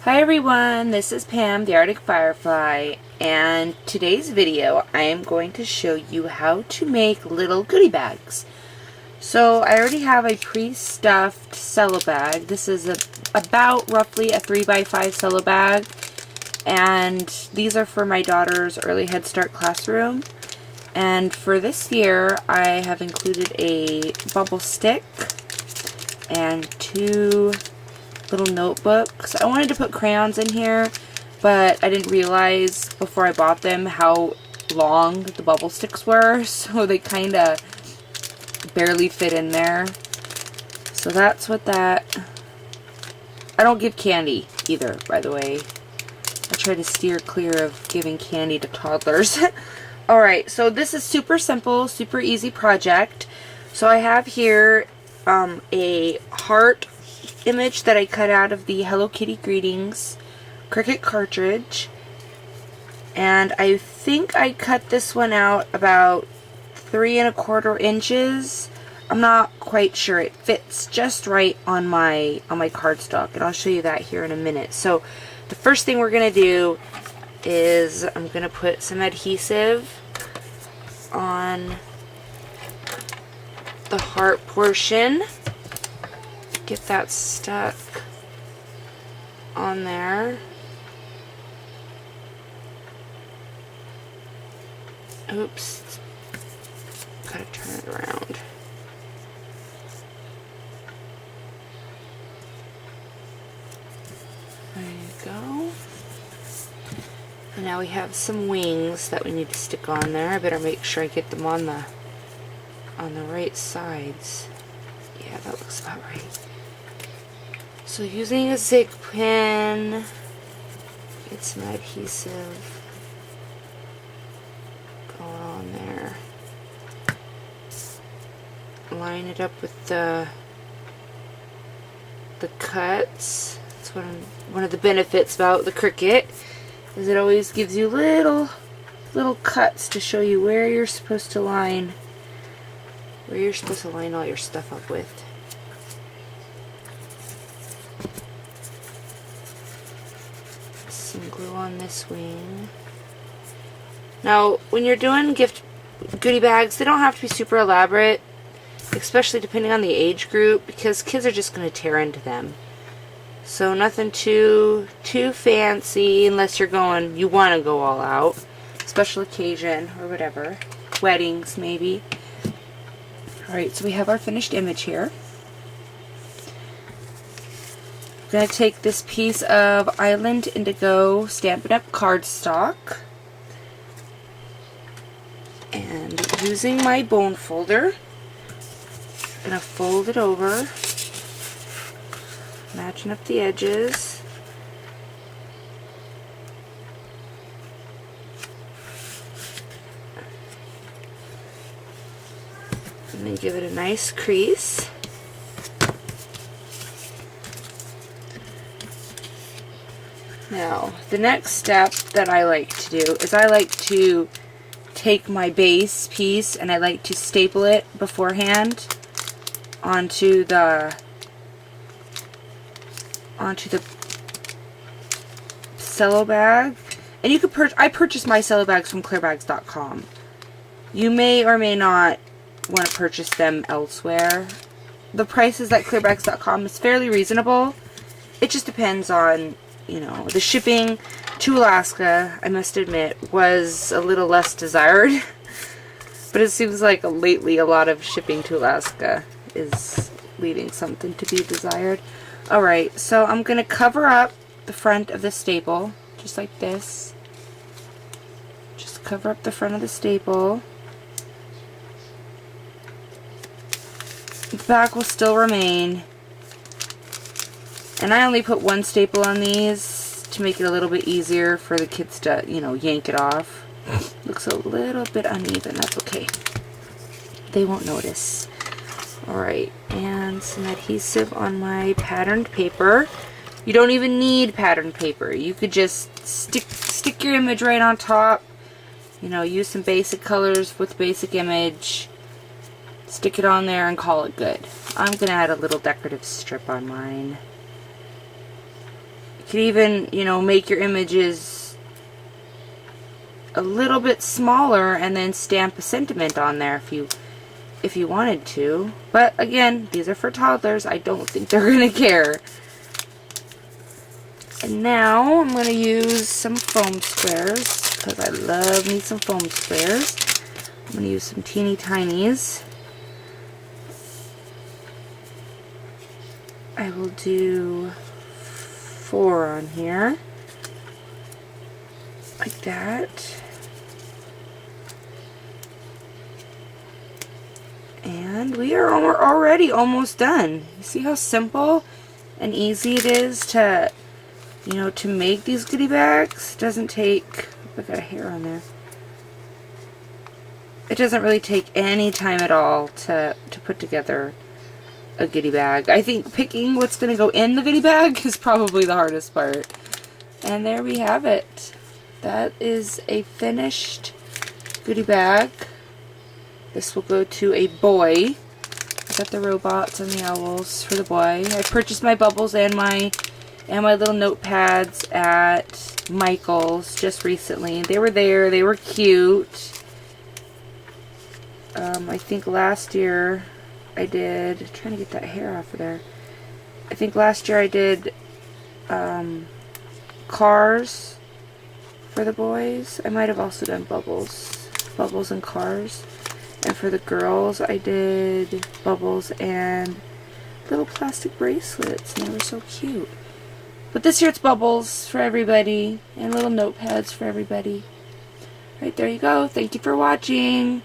Hi everyone, this is Pam, the Arctic Firefly, and today's video I am going to show you how to make little goodie bags. So I already have a pre-stuffed cello bag. This is about roughly a 3x5 cello bag, and these are for my daughter's early Head Start classroom. And for this year I have included a bubble stick and two little notebooks. I wanted to put crayons in here, but I didn't realize before I bought them how long the bubble sticks were, so they kind of barely fit in there. So that's what that... I don't give candy either, by the way. I try to steer clear of giving candy to toddlers. Alright, so this is super simple, super easy project. So I have here a heart image that I cut out of the Hello Kitty Greetings Cricut cartridge, and I think I cut this one out about 3¼ inches. I'm not quite sure. It fits just right on my cardstock, and I'll show you that here in a minute. So the first thing we're gonna do is I'm gonna put some adhesive on the heart portion. Get that stuck on there. Oops. Gotta turn it around. There you go. And now we have some wings that we need to stick on there. I better make sure I get them on the right sides. Yeah, that looks about right. So using a zig pen, get some adhesive going on there. Line it up with the cuts. That's one of the benefits about the Cricut, is it always gives you little cuts to show you where you're supposed to line all your stuff up with. Some glue on this wing. Now, when you're doing gift goodie bags, they don't have to be super elaborate, especially depending on the age group, because kids are just going to tear into them. So nothing too fancy unless you want to go all out. Special occasion or whatever. Weddings maybe. Alright, so we have our finished image here. I'm going to take this piece of Island Indigo Stampin' Up! Cardstock, and using my bone folder, I'm going to fold it over, matching up the edges. And then give it a nice crease. Now, the next step that I like to do is I like to take my base piece and I like to staple it beforehand onto the cello bag. And you could I purchase my cello bags from clearbags.com. You may or may not want to purchase them elsewhere. The prices at clearbags.com is fairly reasonable. It just depends on, you know, the shipping to Alaska, I must admit, was a little less desired. But it seems like lately a lot of shipping to Alaska is leaving something to be desired. Alright, so I'm going to cover up the front of the staple, just like this. Just cover up the front of the staple. The back will still remain. And I only put one staple on these to make it a little bit easier for the kids to, you know, yank it off. Looks a little bit uneven. That's okay. They won't notice. Alright, and some adhesive on my patterned paper. You don't even need patterned paper. You could just stick your image right on top. You know, use some basic colors with basic image. Stick it on there and call it good. I'm going to add a little decorative strip on mine. could even, you know, make your images a little bit smaller and then stamp a sentiment on there if you wanted to. But again, these are for toddlers. I don't think they're gonna care. And now I'm gonna use some foam squares because I love me some foam squares. I'm gonna use some teeny tinies. I will do 4 on here, like that. And we are already almost done. You see how simple and easy it is to, you know, to make these goodie bags? It doesn't take, I got a hair on there. It doesn't really take any time at all to put together a goodie bag. I think picking what's going to go in the goodie bag is probably the hardest part. And there we have it. That is a finished goodie bag. This will go to a boy. I got the robots and the owls for the boy. I purchased my bubbles and my little notepads at Michael's just recently. They were there. They were cute. I think last year I did, trying to get that hair off of there. I think last year I did cars for the boys. I might have also done bubbles and cars. And for the girls I did bubbles and little plastic bracelets, and they were so cute. But this year it's bubbles for everybody and little notepads for everybody. Right, there you go. Thank you for watching.